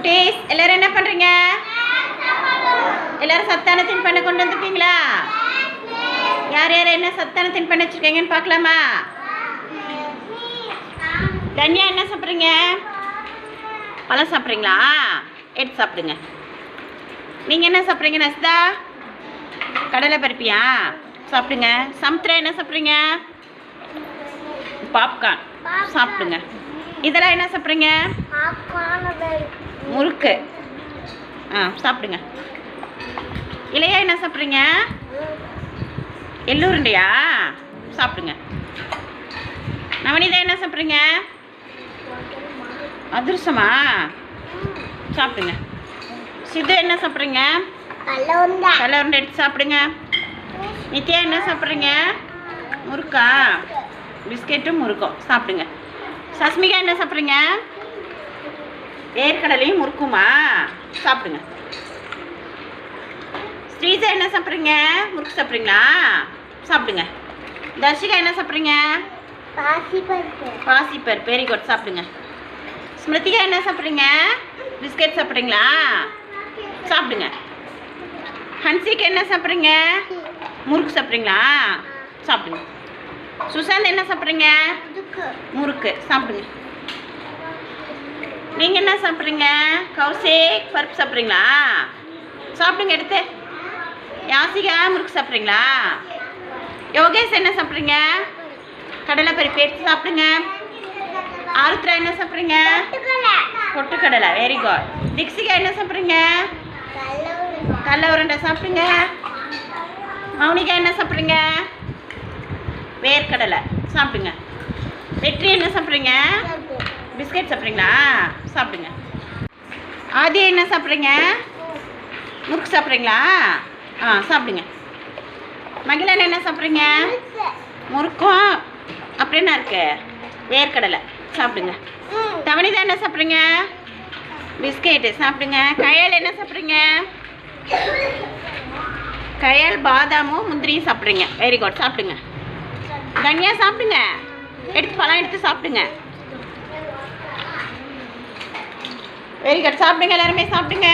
குட்டீஸ் எல்லாரும் என்ன பண்றீங்க? எல்லாரும் சத்தான தின்பண்ணை கொண்டு வந்துருக்கீங்களா? யார் யார் என்ன சத்தான தின்பண்ணை வச்சிருக்கீங்கன்னு பார்க்கலாமா? தன்யா என்ன சாப்பிட்றீங்க? பழம் சாப்பிட்றீங்களா? எடுத்து சாப்பிடுங்க. நீங்கள் என்ன சாப்பிட்றீங்க நஸ்தா? கடலை பருப்பியா? சாப்பிடுங்க. சமுத்திரா என்ன சாப்பிட்றீங்க? பாப்கார்ன் சாப்பிடுங்க. இதெல்லாம் என்ன சாப்பிட்றீங்க? முறுக்கு. சாப்பிடுங்க. இலையா என்ன சாப்பிட்றீங்க? எள்ளுருண்டையா? சாப்பிடுங்க. நவனிதா என்ன சாப்பிட்றீங்க? அதிரசமா? சாப்பிடுங்க. சித்து என்ன சாப்பிட்றீங்க? கடலை உருண்டை எடுத்து சாப்பிடுங்க. நித்யா என்ன சாப்பிட்றீங்க? முறுக்கா? பிஸ்கெட்டும் முறுக்கும் சாப்பிடுங்க. சஸ்மிகா என்ன சாப்பிட்றீங்க? வேர்க்கடலையும் முறுக்குமா? சாப்பிடுங்க. ஸ்ரீஜா என்ன சாப்பிட்றீங்க? முறுக்கு சாப்பிட்றீங்களா? சாப்பிடுங்க. தர்ஷிகா என்ன சாப்பிட்றீங்க? பாசிப்பருப்பு. Very good. சாப்பிடுங்க. ஸ்மிருதிகா என்ன சாப்பிட்றீங்க? பிஸ்கெட் சாப்பிட்றீங்களா? சாப்பிடுங்க. ஹன்சிகா என்ன சாப்பிட்றீங்க? முறுக்கு சாப்பிட்றீங்களா? சாப்பிடுங்க. சுசாந்த் என்ன சாப்பிட்றீங்க? முறுக்கு. சாப்பிடுங்க. நீங்கள் என்ன சாப்பிட்றீங்க? கௌசிக் பருப்பு சாப்பிட்றீங்களா? சாப்பிடுங்க எடுத்து. யாசிகா முறுக்கு சாப்பிட்றீங்களா? யோகேஷ் என்ன சாப்பிட்றீங்க? கடலை பருப்பு எடுத்து சாப்பிடுங்க. ஆருத்ரா என்ன சாப்பிட்றீங்க? பொட்டுக்கடலை. Very good. திக்ஷிகா என்ன சாப்பிட்றீங்க? கடலை உருண்டை. சாப்பிடுங்க. மௌனிகா என்ன சாப்பிட்றீங்க? வேர்க்கடலை. சாப்பிடுங்க. வெற்றி என்ன சாப்பிட்றீங்க? பிஸ்கெட் சாப்பிட்றீங்களா? சாப்பிடுங்க. ஆதி என்ன சாப்பிட்றீங்க? முறுக்கு சாப்பிட்றீங்களா? சாப்பிடுங்க. மகிழன் என்ன சாப்பிட்றீங்க? முறுக்கும் அப்புறம் என்ன இருக்கு? வேர்க்கடலை. சாப்பிடுங்க. தவனிதா என்ன சாப்பிட்றீங்க? பிஸ்கெட்டு. சாப்பிடுங்க. கயல் என்ன சாப்பிட்றீங்க? கயல் பாதாமும் முந்திரியும் சாப்பிட்றீங்க. Very good. சாப்பிடுங்க. தனியா சாப்பிடுங்க. எடுத்து பழம் எடுத்து சாப்பிடுங்க. Very good. சாப்பிடுங்க. எல்லாருமே சாப்பிடுங்க.